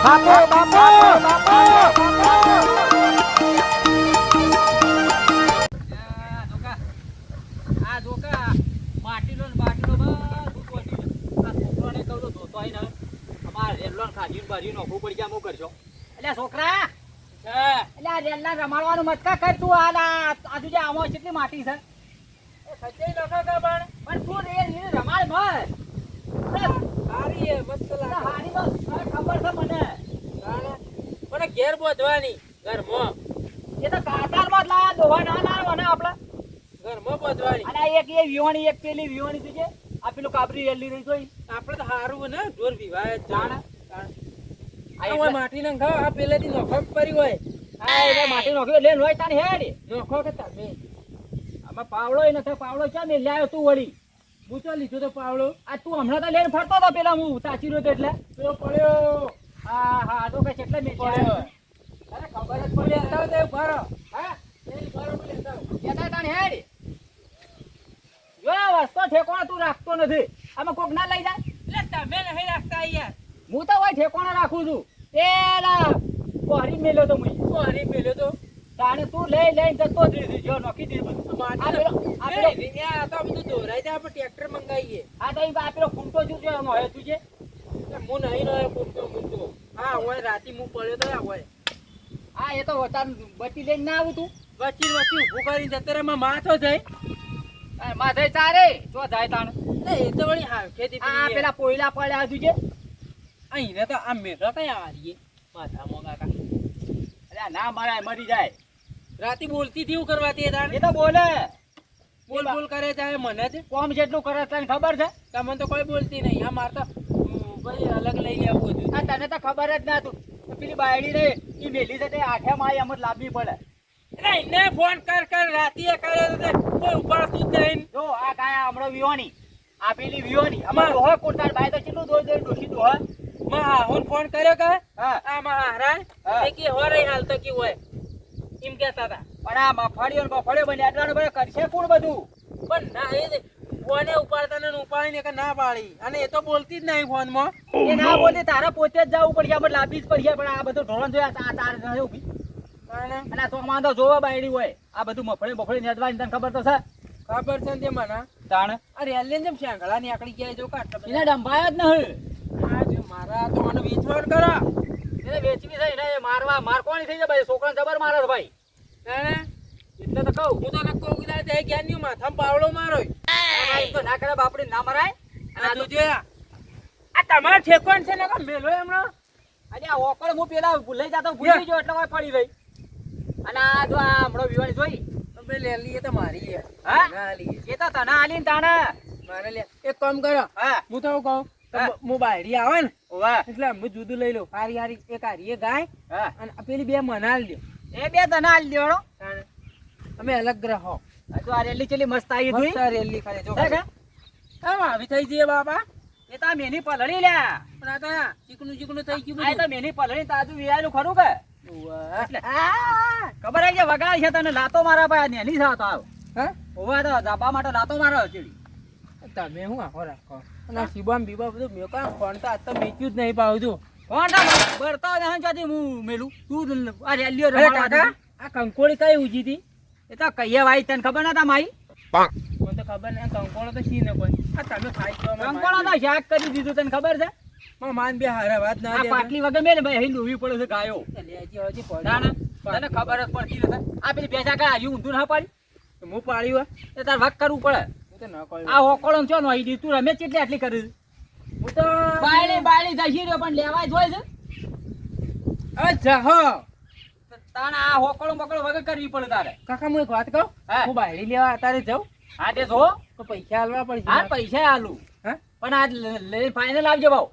બાપુ બાપુ બાપુ આ જોકા માટીનો ને બાટીનો બધું પહોંચી આ છોકરાને કહું તો ધોતો આવીને અમારે રેલ્લો ને ખાજીને બાજી નોખવું પડી જાય હું કરશો એટલે છોકરા એટલે આ રેલ્લા રમાડવાનું મત કર તું આજુ જે આમાં કેટલી માટી છે સચ્ચાઈ નખા કા પણ તું રેલ રમાડ મત હારી હે મસ્ત લાગે હારી તો ખબર છે મને મને ઘેર બોધવાની ઘરમાં એ તો કાતારમાં જ લાયા દોવા ના લાવ્યો ને આપડે ઘરમાં બોધવાની અને એક એ વિયોણી એક પેલી વિયોણી તું છે આ પેલું કાબરી રેલી રહી જોઈ આપણે તો હારું ને જોર વિવાહ જાણે આ માટી ને ખાવ આ પેલેથી નોખો પરી હોય હા એટલે માટી નોખ્યો લે લોય તાની હેડ નોખો કે તમે આમાં પાવડો ય નથી પાવડો ચા મે લાયો તું વળી હું તો લીધો તો પાવડો આ તું હમણાં તો લઈને ફરતો હતો પેલા હું તાચી રહ્યો તો એટલે તો પડ્યો હા હા તો કે કેટલા મે પડ્યો અરે ખબર જ પડી લેતા તે ભરો હા એ ભરો લેતા લેતા તાની હેડ જો વસ્તો ઠેકોણા તું રાખતો નથી આમાં કોક ના લઈ જાય એટલે તમે નહીં રાખતા યાર હું તો હોય ઠેકોણા રાખું છું પેલા કોહરી મેલ્યો તો મુઈ કોરી મેલ્યો તો તાણે તું લઈ લઈને જતો જ રહી જો નોખી દે બધું આ પેલો આ તો બધું દોરાઈ જાય આપણે ટ્રેક્ટર મંગાવીએ આ તો આ પેલો ખૂંટો જો એનો હે તું છે હું નહીં રહ્યો મૂકતો હા હોય રાતી હું પડ્યો તો હોય હા એ તો તાર બચી લઈને ના આવું તું વચ્ચે ઊભું કરીને જતો રે માથો જાય માથે ચારે જો જાય તાણ એ તો વળી હા ખેતી આ પેલા પોયલા પડ્યા તું છે અહીં તો આ મેઘા કઈ આવીએ માથા મોગા કા અરે ના મરાય મરી જાય રાતી બોલતી થી કરવા તે દાડ એ તો બોલે બોલ બોલ કરે જાય મને જ કોમ જેટલું કરે તને ખબર છે તમને તો કોઈ બોલતી નહીં આ મારતા ભાઈ અલગ લઈ લેવું હતું આ તને તો ખબર જ ના તું પેલી બાયડી રે એ મેલી છે તે આઠે માય એમ જ લાવવી પડે એને ફોન કર રાતીએ કરે તો કોઈ ઉપાડતું જ નહીં જો આ કાયા હમણાં વિયોની આ પેલી વિયોની અમાર દોહ કોટાર બાય તો કેટલું દોડ દોડ ડોસી દોહ માં હું ફોન કર્યો કે હા આ માં હારા હા. એ કે હો રહી હાલ તો કી હોય એમ કહેતા હતા પણ આ મફળીઓ ને બફળીઓ બને એટલાનું બધું કરશે કોણ બધું પણ ના એ ફોને ઉપાડતા ને ઉપાડીને કે ના પાડી અને એ તો બોલતી જ નહીં ફોનમાં એ ના બોલતી તારે પોતે જ જવું પડશે આપણે લાવવી જ પડશે પણ આ બધું ઢોરણ જોયા આ તાર નથી ઊભી અને તો માં તો જોવા બાયડી હોય આ બધું મફળી બફળી નેદવાની તને ખબર તો છે ખબર છે ને તે મને તાણ આ રેલી જેમ શેંગળા નીકળી ગયા જો કાટ એને ડંભાય જ નહીં આ જો મારા તો મને વેચવાનું કરા એને વેચવી છે એને મારવા માર કોની થઈ જાય ભાઈ છોકરાને જબર મારે છે ભાઈ ને એટલે તો કહું હું તો નક્કો ઉગડા દે ગયા ની માથામાં પાવડો મારો એમ તો ના કરે બાપડી ના મરાય અને આ જોજે આ તમાર ઠેકોણ છે ને કે મેલો હમણાં અને આ ઓકળ હું પેલા ભૂલાઈ જાતો ભૂલી ગયો એટલે પડી ગઈ અને આ જો આ હમણાં વિવાણી જોઈ તમે લે લઈએ તો મારી લે હા? ના લઈએ એ તો તને આલીને તાણે મારે લે એક કામ કરો હા હું તો કહું હા. હું બાયડી આવે ને વાહ એટલે હું જુદું લઈ લઉં હારી હારી એક હારી ગાય હા અને આ પેલી બે મનાલ દો એ બે તને આલી દેવાનો અમે અલગ રહો આ જો આ રેલી ચેલી મસ્ત આવી જોઈ મસ્ત રેલી ખાલી જો હે કે? આમ આવી થઈ જઈએ બાપા એ તો આ મેની પલળી લ્યા પણ આ તો ચીકણું ચીકણું થઈ ગયું આ તો મેની પલળી તાજુ વિયાનું ખરું કે બધું એટલે ખબર હે કે વગાડ છે તને લાતો મારા ભાઈ નેની સાથ આવ હા ઓવા તો જાપા માટે લાતો મારો ચેડી તમે હું આખો રાખો અને આ શિબામ બીબા બધું મેં કાં ફોન તો આજ તો મેચ્યું જ નહીં પાવતું કોણ બરતો નહીં જાતી હું મેલું તું આ રેલીઓ અરે કાકા આ કંકોળી કઈ ઉજી હતી એ તો કહીએ ભાઈ તને ખબર નતા માઈ મને તો ખબર નહીં કંકોળો તો શી ને કોઈ આ તમે ખાઈ ગયો કંકોળો તો શાક કરી દીધું તને ખબર છે માન બે હારા વાત ના આ દે પાટલી વગર મેલે ભાઈ અહીં લોહી પડે છે ગાયો હજી હજી ના પડ્યું ના તને ખબર જ પડતી નથી આ પેલી ભેંસા કા હજી ઊંધું ના પાડી હું પાડ્યું એ તાર વક કરવું પડે હું તો ન કહ્યું આ હોકળો છો નો ઈ તું રમે કેટલી આટલી કરી હું તો બાયડી જશી રહ્યો પણ લેવાય જોઈ છે અચ્છા હો તાણે આ હોકળો બકળો વગર કરવી પડે તારે કાકા હું એક વાત કહું હા. હું બાયડી લેવા અત્યારે જાઉં હા તે જો તો પૈસા હાલવા પડશે હા પૈસા આલું હા પણ આ લઈને ફાઇનલ આવજો ભાવ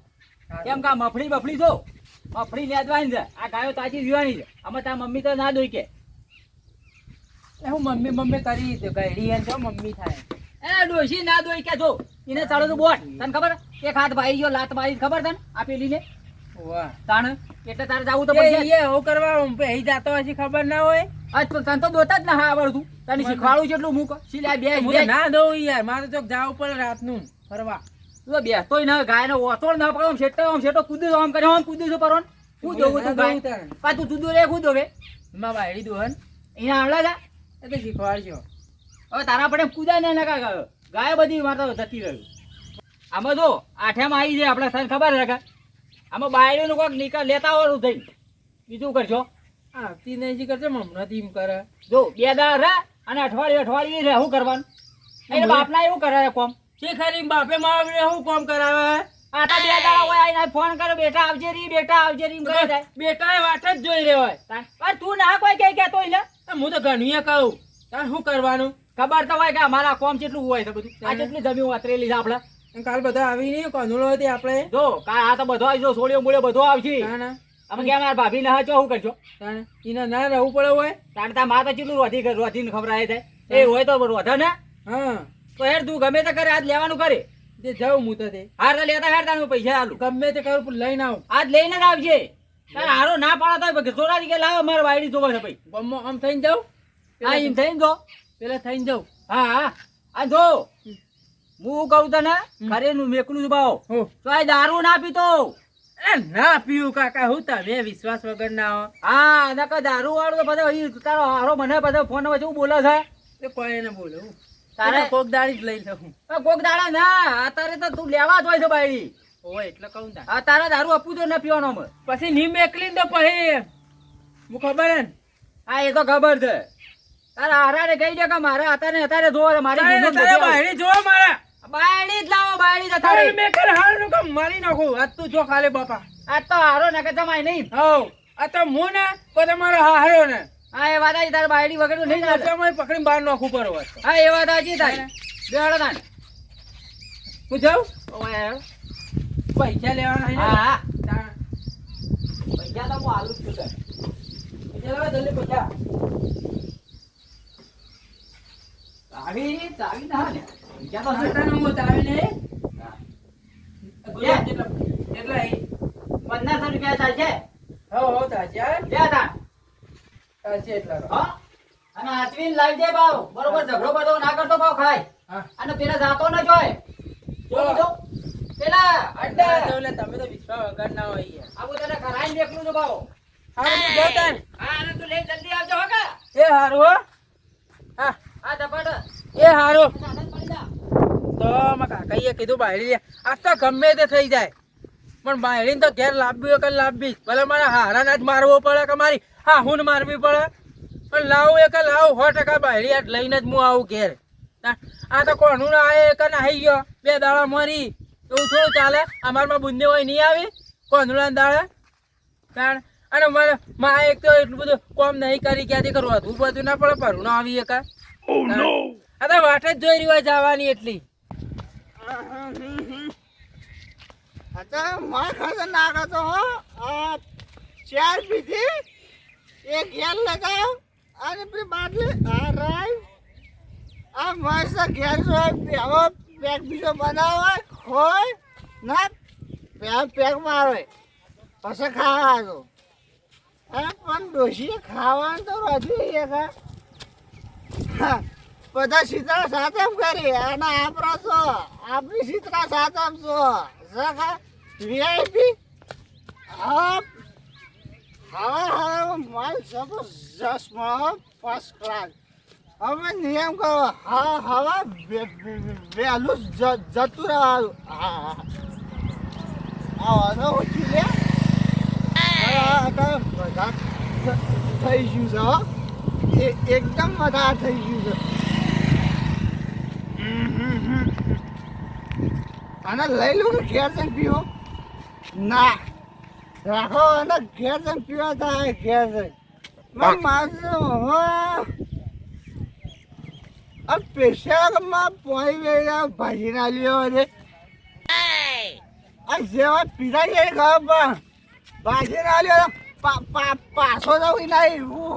કેમ કે આ મફળી બફળી છો મફળી લેદવાની છે આ ગાયો તાજી જીવાની છે આમાં તાર મમ્મી તો ના દોઈ કે એ હું મમ્મી મમ્મી કરી ગાયડી એમ છો મમ્મી થાય એ ડોશી ના દોઈ કે જો એને ચાલો તો બોટ તને ખબર એક હાથ ભાઈ ગયો લાત મારી ખબર તને આ પેલી ને વાહ તાણ એટલે તારે જાવું તો પડશે એ હું કરવા અહીં જાતો હશે ખબર ના હોય આજ તો તને તો દોતા જ ના હા આવડતું તને શીખવાડું જેટલું મૂક સિલા બે હું તો ના દઉં યાર મારે તો જવું પડે રાતનું ફરવા તું બેસતોય ના ગાયનો ઓતોડ ના પડો આમ શેટો કૂદી આમ કરે આમ કૂદી છો પરોન હું જોવું તું ગાય તારે પા તું તું દોરે હું દોવે માં બાયડી દોહન અહીંયા આવલા જા એ તો શીખવાડજો. હવે તારા પડે કૂદા ને નકા ગાય બધી મારતો જતી રહ્યું આમાં જો આઠેમાં આવી જાય આપણે તને ખબર છે કે આમાં બાયડીનું કોઈક નીકળ લેતા આવવાનું થઈ બીજું કરશો આવતી નહીં જી કરશે હમણાં એમ કરે. જો 2 દાડા રહે અને અઠવાડિયે રહે શું કરવાનું એટલે બાપના એવું કરે કોમ શીખાડી બાપે મારે શું કામ કરાવે? આટા 2 દાડા હોય આઈને ફોન કરે બેટા આવજે રી એમ કહે જાય બેટા એ વાટ જ જોઈ રહ્યો હોય. પણ તું ના કોઈ કઈ કહેતો હોય ને હું તો ઘણીએ કહું તાર શું કરવાનું? ખબર તો હોય કે અમારા કોમ કેટલું હોય છે બધું આ કેટલી જમીન વાતરેલી છે આપણે કાલ બધા આવી નહીં કોનુળો હતી આપણે. જો આ તો બધો આવી જો સોળિયો મૂળ્યો બધો આવશે ના ના અમે કે મારા ભાભી ના શું કરશો તાણે એને ના રહેવું પડે હોય. તાણ તા માં તો કેટલું રોધીને ખબરાય છે એ હોય તો રોધે ને હા તો હેર તું ગમે તે કરે આજ લેવાનું કરે તે જાઉં હું તો તે હાર તો લેતા હેર તારું પૈસા આલું ગમે તે કરું પણ લઈને આવું. આજ લઈને જ આવજે તાર હારો ના પાડતા હોય સોરાજી કે લાવો મારે વાયડી જોવે છે ભાઈ ગમો આમ થઈને જાઉં. હા એમ થઈને જો પેલા થઈને જાઉં. હા હા આ જો હું કહું તને ખરેનું મેકલું જ ભાવ હો તો આ દારૂ ના પીતો એ ના પીવું કાકા હું તમે વિશ્વાસ વગર ના હો. હા નકર દારૂ વાળો તો બધો ઈ તારો હારો મને બધો ફોન વચ્ચે શું બોલે છે એ કોઈ એને બોલું તારે તારે કોક દાડી જ લઈ લઉં. કોક દાડા ના અત્યારે તો તું લેવા જ હોય છે બાયડી હોય એટલે કહું તાર. આ તારા દારૂ આપવું તો ના પીવાનો અમે પછી નીમ એકલી તો પછી હું ખબર હે ને હા એ તો ખબર છે તારા હારાને કહી દે કે મારે અત્યારે જોવે છે મારી તારે જીવન તારે બધી બાયડી જોવા મારા બાયડી જ લાવો બાયડી તો તારે તારી મેં કર હારનું કામ મારી નાખું આજ તું જો ખાલી બાપા. આ તો હારો ને કે જમાય નહીં હવ આ તો હું ને તો તમારો હારો ને હા એ વાત આવી તારે બાયડી વગર તો નહીં ચાલે. જમાઈ પકડીને બહાર નાખું પર વાત. હા એ વાત સાચી તારી બેહાડો તાને હું જાઉં ઓય આવ્યો. પૈસા લેવાના હે ને? હા હા તાણ. પૈસા તો હું આલું જ છું તારે. પૈસા લાવો જલ્દી પૈસા. ચાવી ના લે પૈસા તો છે. આટાનું હું ચાવીને હા. ગુલાબ કેટલા હે? 1500 રૂપિયા ચાલશે હો તાજા લે તાણ તાજે એટલા હા અને હાચવીને લાવી દે ભાવ બરોબર ઝઘડો બધો ના કરતો ભાવ ખાય હા અને પેલા જાતો ન જોય જો પેલા અડ્ડા એટલે તમે તો વિશ્વાસ વગર ના હોય યાર. આવું તને કરાઈને દેખલું તો ભાવ હા હું જાઉં તાન. હા અને તું લઈ જલ્દી આવજો હો કે એ હારું હો. હા હા ધપાટ એ હારું. સાધન પડી જા તો મારા કાકાએ કીધું બાયડી લે. આ તો ગમે તે થઈ જાય પણ બાયડીને તો ઘેર લાવવી હોય કે લાવવી જ. ભલે મારા હારાને જ મારવો પડે કે મારી હા હું મારવી પડે પણ લાવું એ કે લાવું 100% બાયડી આજ લઈને જ હું આવું ઘેર. આ તો કોનું ના આવે કે નાહી ગયો 2 દાડા મરી એવું થોડું ચાલે. અમારમાં બુંદે હોય નહીં આવી કોંદડા દાડા તાણ. અને મારે માં એક તો એટલું બધું કોમ નહીં કરી ક્યાંથી કરવું હતું બધું ના પડે ભરું ના આવી એકા. આ તો વાટ જ જોઈ રહી હોય જવાની એટલી. અત્યારે માર ખાતે નાખો તો હો આ 4 પીધી એક ઘેર લગાવ અને પેલી બાટલી આ રાય આ મસ્ત ઘેર જો પેક બીજો બનાવો હોય ના પેક મારો પછી ખાવાનું પણ ડોશી ખાવાનું તો રજૂ બધા શીતળા સાતમ કરી અને આપણા છો આપણી શીતળા સાતમ છો સખા વીઆઈપી હા હા માલ જબરજસ્ત માં ફર્સ્ટ ક્લાસ હવે નિયમ કરો હા હવા વહેલું જતું રહેવાનું હા આવાનો ઓછી લે બધા થઈ ગયું છે એકદમ વધારે થઈ ગયું છે અને લઈ લો કે ઘેર જઈને પીવો ના રાખો અને ઘેર જઈને પીવા થાય ઘેર જઈને મારું પેશાબમાં પોઈ વેળા ભાજી ના લ્યો છે આ જેવા પીધા છે ખબર પણ ભાજી ના લ્યો પાછો જવું નહીં હું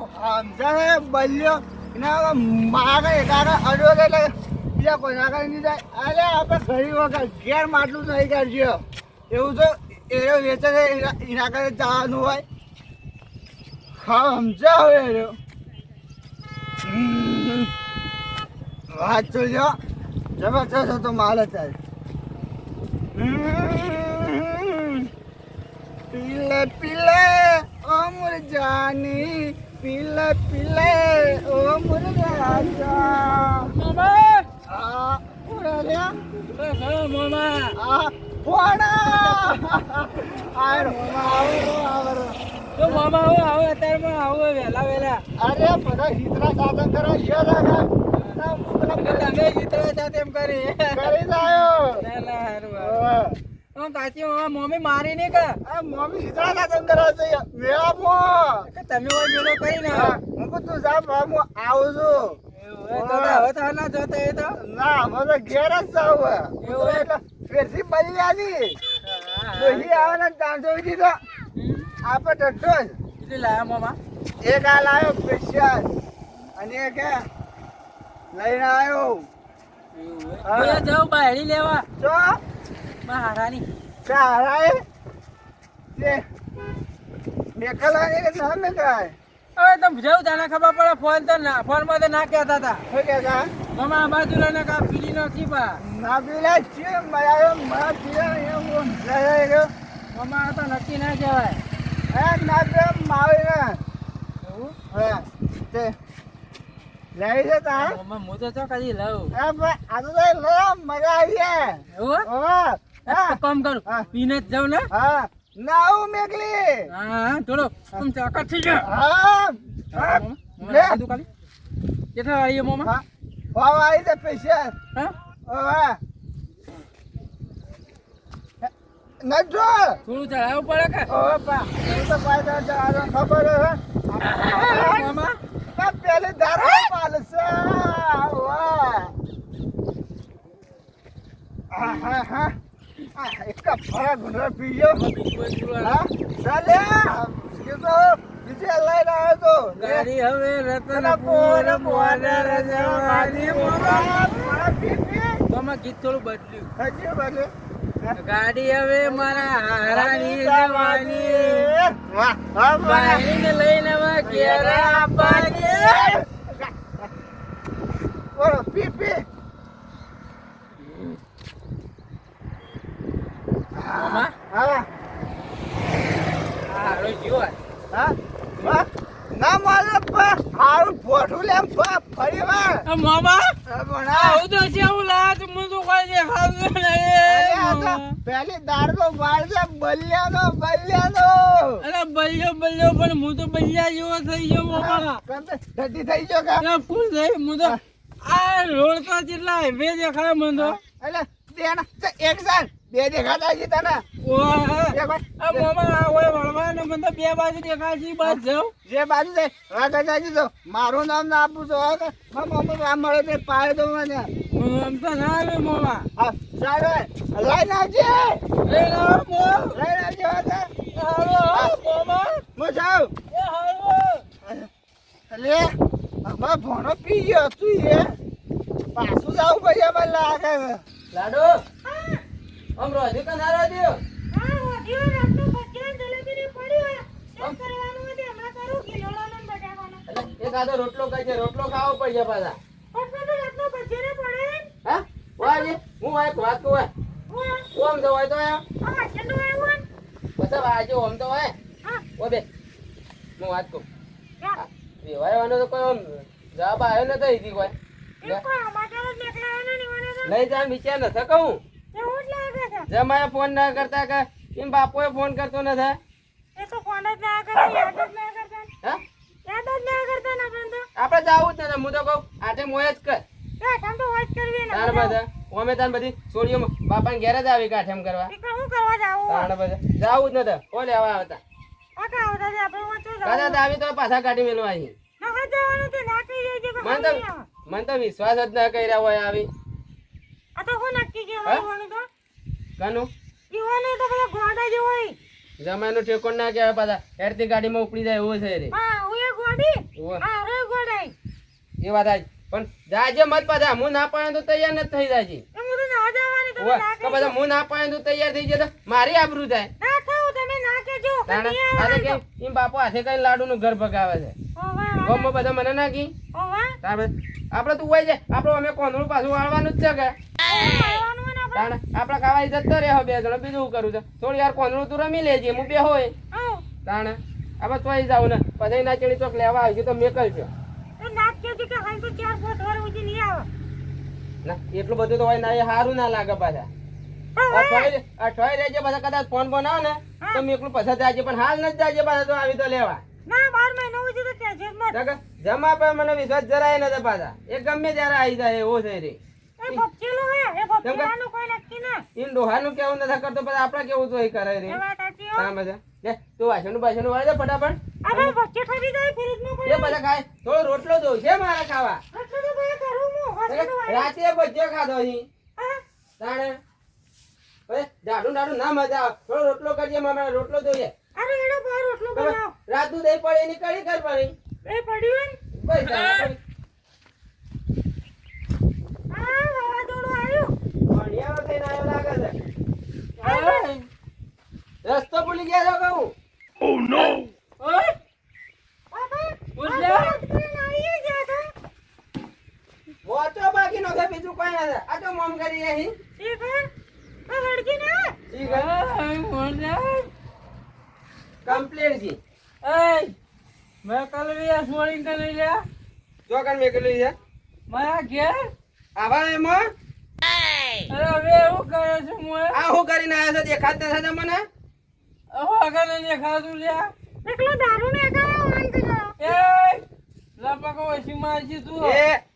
સમજાય બલ્યો એના માગે એકારે અડો એટલે બીજા કોઈ ના કરી નહીં જાય અરે આપણે ઘણી વખત ઘેર માટલું નહીં કરજો એવું તો એનો વેચે છે એના કરે જવાનું હોય સમજાવ એનો વાત તો જો જબરજસ્ત હતો માલ અત્યારે पीले पीले ओ मुरझानी पीले पीले ओ मुरझानी મોમા આ કોણ રે મોમા આ કોણ આરો આવરો તો મોમા આવો અત્યારમાં આવો વહેલા વહેલા અરે બધા હિતરા સાધન કરો યો દાદા તમે જીતવા સાથે એમ કરી કરી જાયો ના ના હારું હું કાચી મમ્મી મારી નહીં કે આ મમ્મી હિતરા સાધન કરો છે મેળામાં તમે હોય મેળો કરી ને હું કહું તું જા હું આવું છું હવે તો ના જતો એ તો ના હવે તો ઘેર જ જાવ એવું એટલે ફેરથી બની જાની દોહી આવે ને ચાંચો દીધો આપણે ટટ્ટો જ કેટલી લાયા મોમા એક આ લાવ્યો સ્પેશિયલ અને એક લઈને આવ્યો હું જાઉં બાયડી લેવા તો હારાની સારા એ તે મેકલાની કે ના મેકાય હવે તમે જવું તને ખબર પડે ફોન તો ના ફોન માં તો ના કહેતા હતા શું કહેતા મામા આ બાજુ લઈને કા પીડી નાખી પા ના પીલા છે મારા મા પીલા એમ લઈ ગયો મામા આ તો નક્કી ના કહેવાય ના પે માવી ને એવું હા તે લઈ જતા મામા હું તો ચો કદી લઉં આ તો લે મજા આવી જાય એવું હા એક કામ કરું હા. પીને જ જાઉં ને હા ના હું મેકલી હા થોડો આમ ચાકર થઈ ગયો હા લે કેટલા વાળી મોમા હા વાવ આવી છે પૈસા હા ઓવા નજો થોડું ચડાવવું પડે કે ઓવા પા તો પાછા જારો ખબર હે મામા આ પેલે દારો પાલસા વાહ હા હા હા એક ફરા ગુંડર પીજો હા ચાલે કે તો બીજે લઈ રહ્યો તો ગાડી હવે રતનપુર બોર્ડર જવાની મોમા મામા ગીત થોડું બદલ્યું હજી બોલે ગાડી હવે મારા હારાની જવાની વાહ વાહ બાઈને લઈને ઘેર આપવાની ઓરો પી પી મામા હા હારો જીવો હા વાહ ના મારે હારું ફોટું લેમ ફરી વાર મામા બના આવું તો છે હું લાત હું તો કોઈ દેખાતું નહીં પેલી દાડનો વાળ છે બલ્યાનો અરે બલ્યો પણ હું તો બલ્યા જેવો થઈ ગયો મામા ઠંડી થઈ ગયો કા અરે ફૂલ થઈ હું તો આ રોડ તો જેટલા હાઈવે દેખાય મને તો એટલે તેના એક સાલ બે દેખાતા છે તને આ મામા આ હોય વળવાનો મને તો બે બાજુ દેખાય છે બસ જાઉં જે બાજુ છે રાગજાજી તો મારું નામ ના આપું તો મમ્મી આ મળે તે પાડે તો મને આમ તો ના આવે મામા હા સારું લઈને આવજે લઈને આવો મો લઈને આવજે હાલો મામા હું જાઉં એ હાલો લે અમાર ભણો પી ગયો તું એ પાછું જાવું પડે મને લાગે છે લાડો આમ રોજો કે ના રોજો એક આદો રોટલો કઈ છે રોટલો ખાવો પડશે પાછા હા વાજે હું એક વાત કહું ઓમ તો હોય તો પછી વાજો ઓમ તો હોય ઓ બે હું વાત કહું વિવાહવાનો તો કોઈ જવાબ આવ્યો નતો ઈથી કોઈ લઈ જા વિચાર નથી કહું જમાએ ફોન ના કરતા કે એમ બાપોએ ફોન કરતો નથી હા આપણે જાવું જ નથી હું તો કહું આટે મોય જ કર તાર બધા ઓમે તાર બધી છોડીઓ બાપાને ઘેર જ આવી કાઠેમ કરવા તાર બધા જાવું જ નથી ઓ લેવા આવતા કદાચ આવી તો પાછા કાઢી મેલવા અહીં મને તો વિશ્વાસ જ ના કર્યા હોય આવી કાનું જમાનો ઠેકોણ ના કહેવાય પાછા હેરતી ગાડીમાં ઉપડી જાય એવો છે રે એ વાત આજ પણ જાજે મત પાછા હું ના પાડે તો તૈયાર નથી થઈ જાય છે હું ના પાડે તો તૈયાર થઈ જાય મારી આબરૂ થાય એમ બાપુ હાથે કઈ લાડુ નું ઘર ભગાવે છે ગમમાં બધા મને નાખી આપડે તું હોય છે આપડે અમે કોંદડું પાછું વાળવાનું જ છે કે તાણ આપણા ખાવા જતો રહે બે જણા બીજું શું કરું છે થોડી વાર કોંદરું તું રમી લેજે હું બે હોય તાણ આપણે તોય જાવ ને પછી ના ચડી ચોક લેવા આવી તો મેં કરજો ના એટલું બધું તો હોય ના એ સારું ના લાગે પાછા અઠવાડિયે રહેજે પાછા કદાચ ફોન બનાવો ને તો મેં એકલું પછી જાજે પણ હાલ નથી જાજે પાછા તો આવી તો લેવા જમા પર મને વિશ્વાસ જરાય નથી પાછા એ ગમે ત્યારે આવી જાય એવો છે રે ઈન ડોહાનું કેવું નથી કરતો પછી આપડે કેવું તો એ કરે રે હા મજા લે તું વાસણ વાળી દે ફટાફટ એ બધા ખાય થોડો રોટલો દઉં છે મારે ખાવા રાતે ભજીયો ખાધો અહીં તાણે જાડું ના મજા આવે થોડો રોટલો કરજે મારે રોટલો જોઈએ રાતનું દહીં પડે એની કઢી કર પડી બસ ભણિયારો થઈને આવ્યો લાગે છે રસ્તો ભૂલી ગયા છો કહું મોટો બાકી નો છે બીજું કોઈ નથી આ તો મોમ કરી અહીં કમ્પ્લેટ જી મેં કાલે વ્યાસ વળી કરી લ્યા ચોકન મેકલી છે મારા ઘેર આવા એમાં અરે હવે એવું કરે છે હું આ હું કરીને આવ્યો છે દેખાત નથી તમને આગળ ને ખાધું લ્યા લપકો ઓછી મારજી તું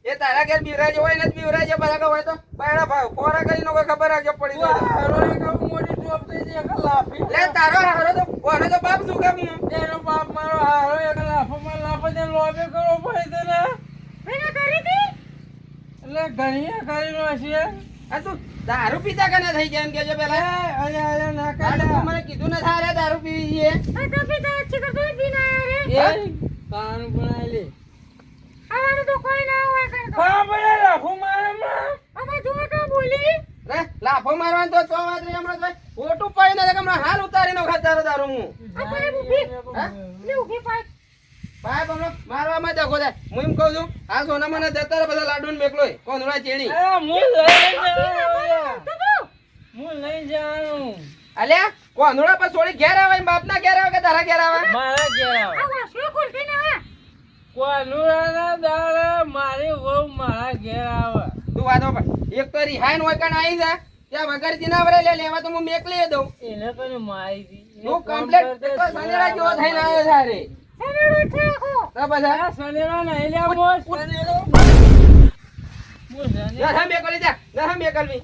એ તારા ઘેર બીવરાજ હોય ને બીવરાજ બધા હોય તો બાયડા ભાવ કોરા કરીને કોઈ ખબર રાખજો પડી જાય હારો એક મોટી ટોપ થઈ જાય એક લાફી લે તારો હારો તો ઓને તો બાપ શું કામ એનો બાપ મારો હારો એક લાફો માં લાફો દે લોબે કરવો પડે તને એટલે ઘણી કરીને છે આ તું દારૂ પીતા કે ના થઈ જાય એમ કેજો પેલા અરે અરે ના કાલે કરે મને કીધું ને થારે દારૂ પીવી છે એ કાન બનાવી લે હા બડે લાફો મારે રે લાફો મારવાનું તો 100 વાત રે હમણાં ભાઈ ખોટું પડી ને હમણાં હાલ ઉતારીને ખાતા દારૂ હું ભાઈ બમણો મારવામાં દખો થાય હું એમ કહું છું આ સોના મને જતા રહે બધા લાડુ ને મેકલો કોંદડા ચેણી હું લઈ જવાનું અલ્યા કોંદડા પર છોડી ઘેર આવે બાપ ના ઘેર આવે કે તારા ઘેર આવે મારા ઘેર કોનુરાના દાડા મારી વહુ મારા ઘેર આવે તું વાતો પર એક તો રિહાઈન હોય કણ આવી જા ત્યાં વગર જીનાવરે લે લેવા તો હું મેકલી દઉં એને કને મારી તું કમ્પ્લીટ તો સંજરા જેવો થઈને આવ્યો સારે તો બધા સનેરો નહીં લ્યા મોસ સનેરો ના મેકલી જા ના મેકલવી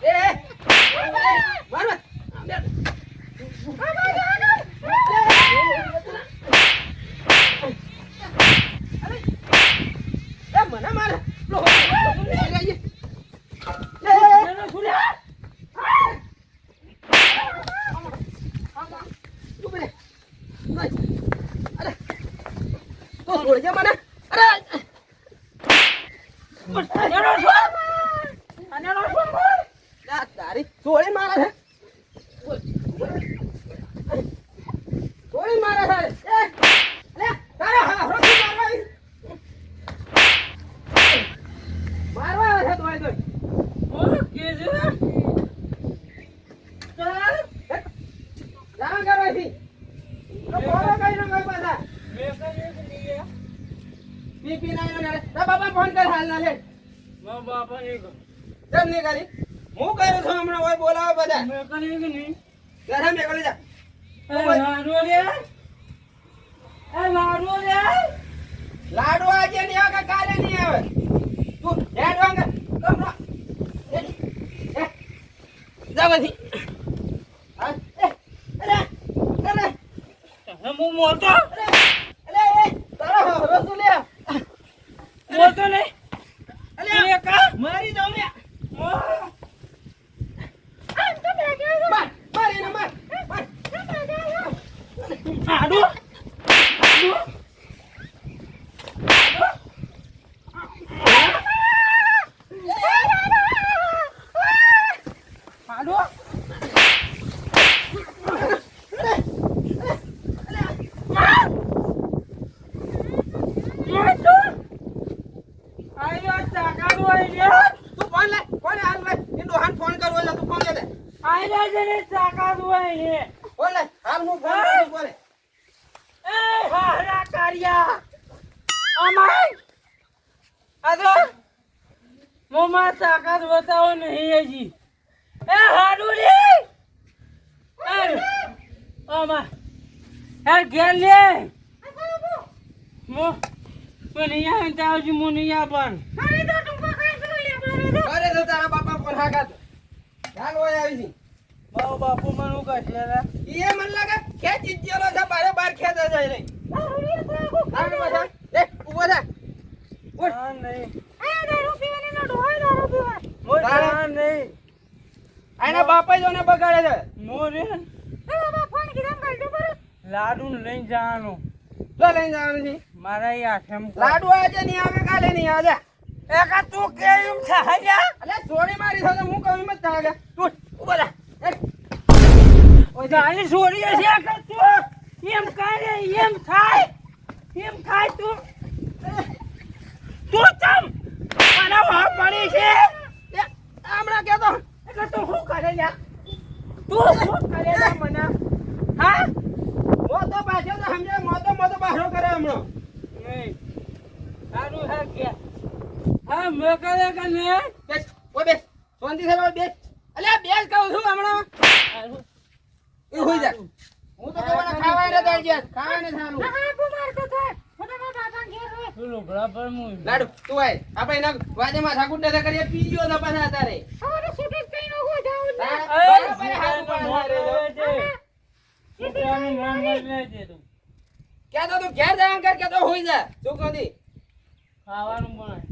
એ માર મને મારે તો છોડજે મને અરે તારી છોડી મારે છે છોડી મારે છે તારા હારો મારવા આવે છે તોય કે છે જાણ કરવાથી તો બોલો કઈ ન કોઈ પાછા પી ના ને તા બાપા ફોન કર હાલ ના લે બાપા ને કેમ નહીં કરી હું કરું છું હમણાં ઓય બોલાવો બધા મેં કરી કે નહીં ઘરે મેં કરી જા લાડુ લે લાડુ આજે નહીં આવે કે કાલે નહીં આવે તું હેડ વાંગ કમરા જાવથી અરે હું મોટો અરે તારા રસુલિયા મોટો નહીં અલે કા મારી દઉં લે મારી ને માર આડુ તું ફોન લે જેની તાકાત હોય એ. બોલે હાલ હું ફોન કરું બોલે એ હારા કારિયા અમાય આ તો મોમાં તાકાત બતાવો નહીં હજી એ હાડું રે અમાય યાર ઘેર લે મો નહીં આવે તાવજી મો નહીં આપણ અરે તો તારા બાપા ફોન હાકા તો હાલ હોય આવી છી મારો બાપુ મને કહેશે રે ઈએ મન લાગે ખેંચ ઇજ્જેલો છે બારે બાર ખેંચા જાય રે આને પાછા એ ઉભો થા ઉઠ હા નહીં મો જા નહીં આના બાપા જ ઓને બગાડે છે મો રે લાડુ લઈને જવાનું તો લઈને જવાનું છે મારા એ આઠમ લાડુ આજે નહીં આવે કાલે નહીં આવે એકા તું કેમ છે હજા અલે સોરી મારી સાથે હું કહું મત તાગે તું ઉભો થા ઓય જાની છોરી છે કે તું એમ કરે એમ થાય તું ચમ મને વાર પડી છે હમણાં કેતો એટલે તું શું કરે લ્યા તું શું કરે લ્યા મને હા મો તો પાછો તો સમજે મો તો બારો કરે હમણાં નહીં સારું હે કે હા મેં કરે કે નહીં બેસ ઓ બેસ શાંતિ થી બેસ અલે બેસ કહું છું હમણાં એ હોઈ જા હું તો કહેવાના ખાવાય ને દરજે ખાવાય ને થાલું તું લુગડા પર મું લાડુ તું આય આપણે એના વાજેમાં ઠાકુર ને કરીએ પી ગયો તો પાછા તારે કેતો તું ઘેર જા કર કેતો હોઈ જા શું કહી ખાવાનું બનાય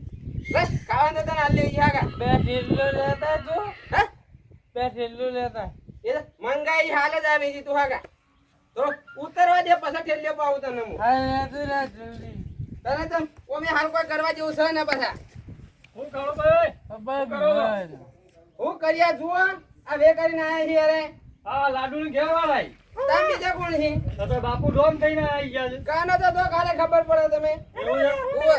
બસ ખાવાનું તને આલી લઈ જાગા બે ઢીલો લેતા તું હે બે ઢીલો લેતા એ મંગાઈ હાલ જ આવી જી તું હાગા તો ઉતરવા દે પાછા ઠેલ્યો પાઉ તને હું હા લેતું લે જલ્દી તને તો ઓમે હાલ કોઈ કરવા જેવું છે ને પાછા હું કરો ભાઈ ખબર ભાઈ હું કર્યા જુઓ આ વે કરીને આયા છે અરે હા લાડુ ને ઘેર વાળાય તમે બીજા કોણ છે તો બાપુ ડોમ થઈને આવી ગયા છે કાનો તો કાલે ખબર પડે તમે એવું છે? ઉવ્વ.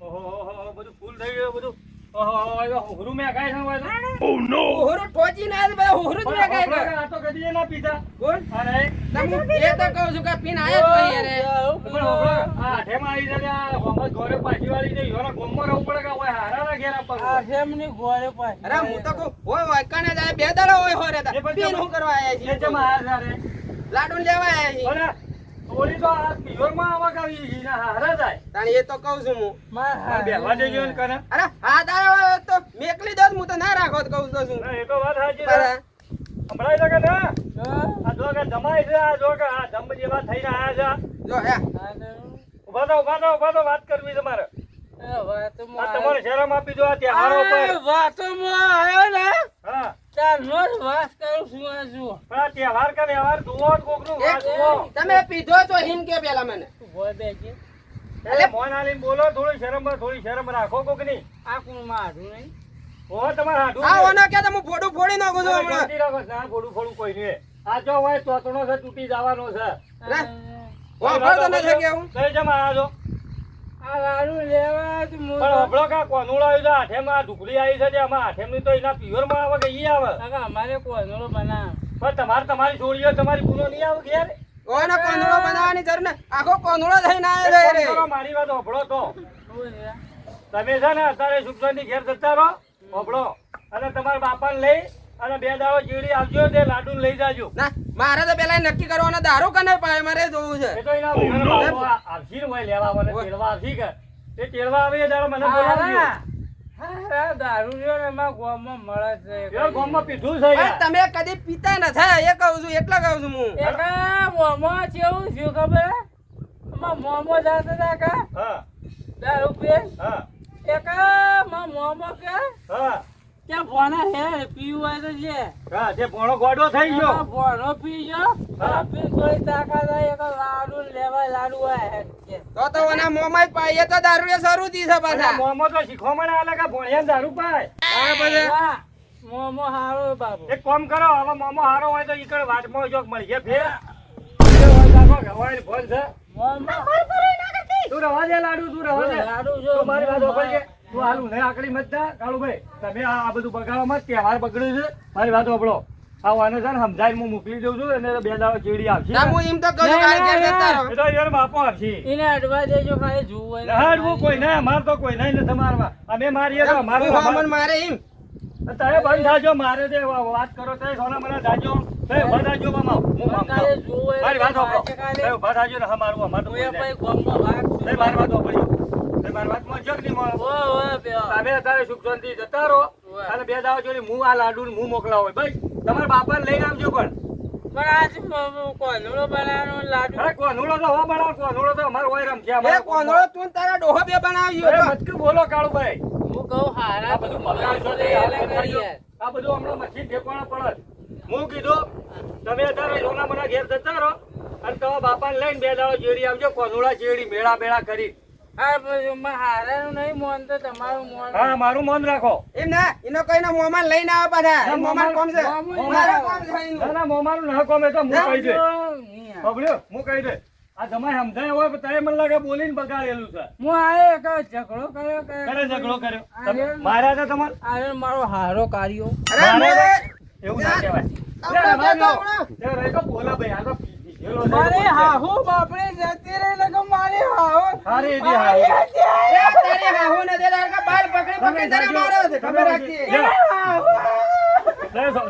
ઓહો બધું ફૂલ થઈ ગયું બધું ઓહો હુરુ મે કાઈ ન હોય તો હોરું ઠોચી ના આવે બધા હોરું જ મેં કાંઈ કર. આ તો કદી ના પીતા કોણ? અરે તમે એ તો કહું છું કે પીને આયા જ હોય અરે. પણ હોભળો, આ ઠેમાં આવી જાય આ ગોમત ઘોડે પાછી વાળી જાય યોના ગોમમાં રહેવું પડે કે ઓય હારાના ઘેર આપવા આ જેમની ગોળે પાછી અરે હું તો કહું હોય વાયકાને જાય બે દાડા હોય હોરે તા. એ પણ પીને શું કરવા આયા એ છીએ? જેમ હાર રે લાડુ ને લેવા આયા છીએ. અરે થોડી તો આ પિયોરમાં આવા કાવી છે ના હારા જાય તાણે એ તો કહું છું હું. આ બેહવા દેજો ને કને અરે હા દાડા તો મેકલી દો હું તો ના રાખો તો કહું તો છું. ના, એ તો વાત સાચી છે બરાબર. સંભળાય છે કે ના આ જો કે જમાય છે આ જો કે આ જમ જેવા થઈને આયા છે જો હે ઉભા થો વાત કરવી છે મારે આ તમારે શરમ આપી દો આ તહેવારો પર વાતોમાં આવ્યો ને હા તારનો જ વાત કરું છું આ જુઓ પણ આ તહેવાર કે વ્યવહાર જુઓ જ કોકનું વાત જુઓ તમે પીધો તો હિમ કે પેલા મને તું ભોય બેસજે. એટલે મોન આલીને બોલો થોડી શરમ રાખો કોકની આ કોણ મારું નહીં ઓ તમારે હાડું આ ઓનો કે તમે ફોડું ફોડી નાખો છો હમણાં. શાંતિ રાખો ના ગોડું ફોડું કોઈ નહીં આ જો હોય ચોતણો છે તૂટી જવાનો છે વાપરતો નથી કેવું. કઈ જમ આયા છો આ લાડુ લેવા તું પણ મોટો હબળો કા કોનુળ આવ્યું છે હાથેમાં આ ઢુકડી આવી છે તે આમાં હાથેમની તો એના પિયરમાં આવે કે ઈ આવે કાકા અમારે કોનોળો બનાવ પણ તમારી છોડીઓ તમારી પૂરો નહીં આવે ઘેર ઓનો કોંદડો બનાવવાની જરૂર ને આખો કોંદડો થઈને આવ્યો રે કરો, મારી વાત હોભળો તો શું છે? તમે છે ને અત્યારે સુખસાની ઘેર જતા રહો હોભળો અને તમારા બાપાને લઈ અને 2 દાડો જીવડી આવજો તે લાડુ લઈ જાજો ના મારે તો પેલા નક્કી કરવાનો દારૂ કને પાય મારે જોવું છે. એ તો એના બાપુ આવશી ને હોય લેવા મને તેડવા આવશી કે તે તેડવા આવે એ દાડો મને બોલાવજો હા દારૂ રહ્યો ને એમાં ગામમાં મળે છે યાર ગામમાં પીધું છે પણ યાર તમે કદી પીતા નથી એ કહું છું એટલે કહું છું હું. એકા મોમો કેવું થયું ખબર હે? એમાં મોમો જાતા હતા કા હા દારૂ પીએ હા એકા માં મોમો કે હા ત્યાં ભોના હે પીવું હોય તો છે હા તે ભોણો ગોડો થઈ ગયો આ ભોનો પીજો હા. પી થોડી તાકાત આવે એક લાડુ લેવા લાડુ હોય તો ઓના મોમાં જ પાય એ તો દારૂ એ શરૂ દી છે પાછા. મોમો તો શીખવામાં ના આલે કે ભોણિયા દારૂ પાય હા પછી વાહ, મોમો હારો બાબુ એક કામ કરો હવે મોમો હારો હોય તો ઈકડ વાટમાં જોક મળી જાય ફેર ફોન છે મોમો તું રવા દે લાડુ તું રવા દે લાડુ જો તું મારી વાત સાંભળ કે તું હાલું નહીં આકડી મત જા કાળુભાઈ તમે આ બધું બગાડવા મત તહેવાર બગડ્યું છે મારી વાત સાંભળો આ વાને છે ને સમજાઈને હું મોકલી દઉં છું અને 2 દાડા ચેડી આવશે ના, હું એમ તો કહું છું, કાલે ઘેર જતા રહો. એ તો યાર બાપો આવશે એને અડવા દેજો ખાલી જોવું હાડવું કોઈ નહીં અમાર તો કોઈ નહીં નથી મારવા અમે મારીએ તો હું અમારું હમણાં મારે એમ. તારે બંધ થાજો મારે તે વાત કરો તો સોના મને જાજો તે ઉભા થાજો મામા હું મામ કાલે જોવું મારી વાત સાંભળો કાલે તે ઉભા થાજો ને અમારું અમાર તો કોઈ ઓય નહીં. ભાઈ ગમમાં ભાગ તે મારી વાત સાંભળજો તે મારી વાત માં જગ નહીં મળે ઓ બે તમે અત્યારે સુખ શાંતિ જતા રહો અને 2 દાડા જોડી હું આ લાડુ ને હું મોકલાવો ભાઈ તમારા બાપાને લઈને આવજો પણ પણ આજ કોનડો બનાવવાનો લાડુ અરે કોનુડો તો હો બનાવ કોનુડો તો અમાર હોય રમ છે એ કોંદળો તું ને તારા ડોહો બે બનાવ્યો અરે તો. મતકુ બોલો કાળુભાઈ હું કહું હારા આ બધું બગાડશો તે આ બધું હમણાં મશીન ઠેકવાના પડે હું કીધું તમે અત્યારે સોના મના ઘેર જતા રહો અને તમારા બાપાને લઈને 2 દાડા જેડી આવજો કોનુડા જેડી મેળા બેળા કરી હા પછી હારાનું નહીં મોન તો તમારું મોન હા મારું મન રાખો એમ ના એનો કઈ ના મોમાન લઈને આવે પાછા. ના, એ મોમાન કોમ છે મોમાન મારા કોમ છે એનું. ના ના મોમાનું ના કોમે તો હું કહી દે હું બબલ્યો હું કહી દે આ જમાઈ સમજાય હોય તો તારે મને લાગે બોલીને બગાડેલું છે આયો કે ઝઘડો કર્યો કે કરે ઝઘડો કર્યો તમે માર્યા હતા તમારે આયો મારો હારો કાર્યો અરે મારે મેં- એવું ના કહેવાય આપણે બે તો હમણાં. તે રહી તો બોલા ભાઈ આ તો પીધેલો છે. મારે હાહુ બાપરે જતી રહી લગો મારે હાહુ હારી હતી, હારી. એ તારી હાહુ ને તે તારા કા બાલ પકડી તારા માર્યો છે ખબર રાખજે.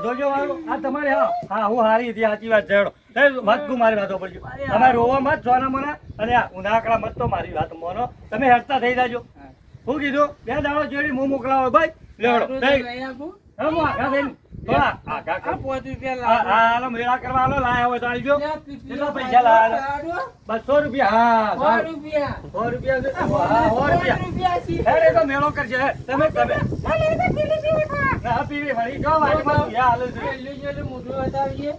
જોજો વાળું આ તમારે હા હું હારી હતી સાચી વાત છે હેડો. વાત તું મારી વાતો પડજો તમે રોવા મત સોના મને અને આ ઉનાકડા મત તો મારી વાત મોનો તમે હેડતા થઈ જાજો હું કીધું 2 દાડો જેડી હું મોકલાવો ભાઈ લેવડો લઈ આપું હા હું આગા થઈને થોડા આગા આ કર 5 રૂપિયા હા લાવો હાલો મેળા કરવા હાલો લાયા હોય તો આવજો કેટલા પૈસા લાયા લાડુ 200 રૂપિયા હા 100 રૂપિયા 100 રૂપિયા છે. હા 100 રૂપિયા હેડે તો મેળો કરશે હે. તમે ના પીવી વળી જો વાડીમાં પીયા હાલે છે પેલું જેલું મોઢું બતાવીએ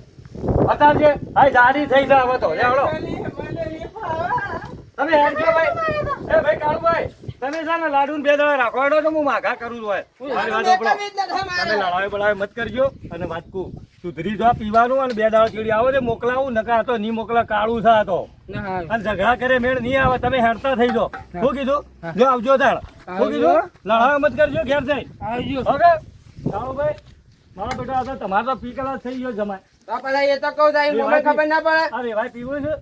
બતાવજે હા જાડી થઈ જાય હવે તો લેવડો મને એ ફાવા તમે હેડજો ભાઈ એ ભાઈ કાળુભાઈ તમે છે ને લાડુ ને 2 દાડા રાખો હેડો તો હું માઘા કરું છું હોય મારી વાત સાંભળો. તમે જ નથી તમે માર્યો. લડાવી બડાવી મત કરજો અને વાતકું સુધરી જો પીવાનું અને 2 દાડા ચીડી આવો તે મોકલાવું નકા આ તો નહીં મોકલા કાળું છે આ તો ના અને ઝઘડા કરે મેળ નહીં આવે તમે હેડતા થઈ જાઓ શું કીધું જો આવજો તાણ શું કીધું લડાવી મત કરજો ઘેર જઈ આવજો ઓકે કાળુભાઈ મારા બેટા આ તો તમારે તો પી કલાક થઈ ગયો જમાય તો પછી એ તો કહું છું, એને મોંમાં ખબર ના પડે. અરે ભાઈ પીવું છે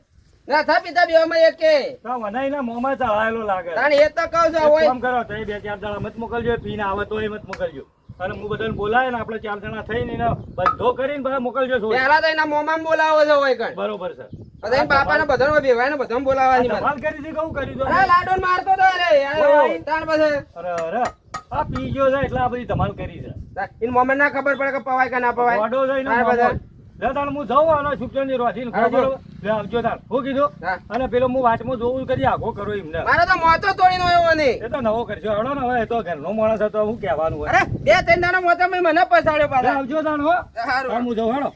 ના થા પીતા બેવામાં એક કે. તો મને એના મોંમાં ચડાયેલો લાગે તાણ એ તો કહું છું, એક હોય. કામ કરો તો 2-4 દાડા મત મોકલજો પીને આવે તો મત મોકલજો અને હું બધાને બોલાય ને આપણે 4 જણા થઈને એને બધો કરીને બધા મોકલજો છો પહેલા તો એના મોંમાં બોલાવો છો હોય કણ. બરોબર છે પછી એના બાપાને બધાને ભેગા ને બધાને બોલાવવાની મને. ધમાલ કરી હતી કહું કરી દો અરે લાડો ને મારતો તો રે યાર, તાણ પછી. અરે અરે આ પી ગયો છે એટલે આ બધી ધમાલ કરી છે એને મોંમાં ના ખબર પડે કે પવાય કે ના પવાય. વાડો જઈને તાણ બધા. લે તાણ હું જાઉં અને સુખચંદી રોધીને ખબર લે આવજો તાણ હું કીધું હા. અને પેલો હું વાટમાં જોવું કરી આગો કરો એમને મારો તો મોતો તોડીનો એવો નહીં. એ તો નવો કરજો હડો ને હવે એ તો ઘરનો માણસ હતો શું કહેવાનું હોય અરે 2-3 દાડા મોતો મેં મને પસાડ્યો લે પાછા. આવજો તાણ હો સારું. હું જાઉં હડો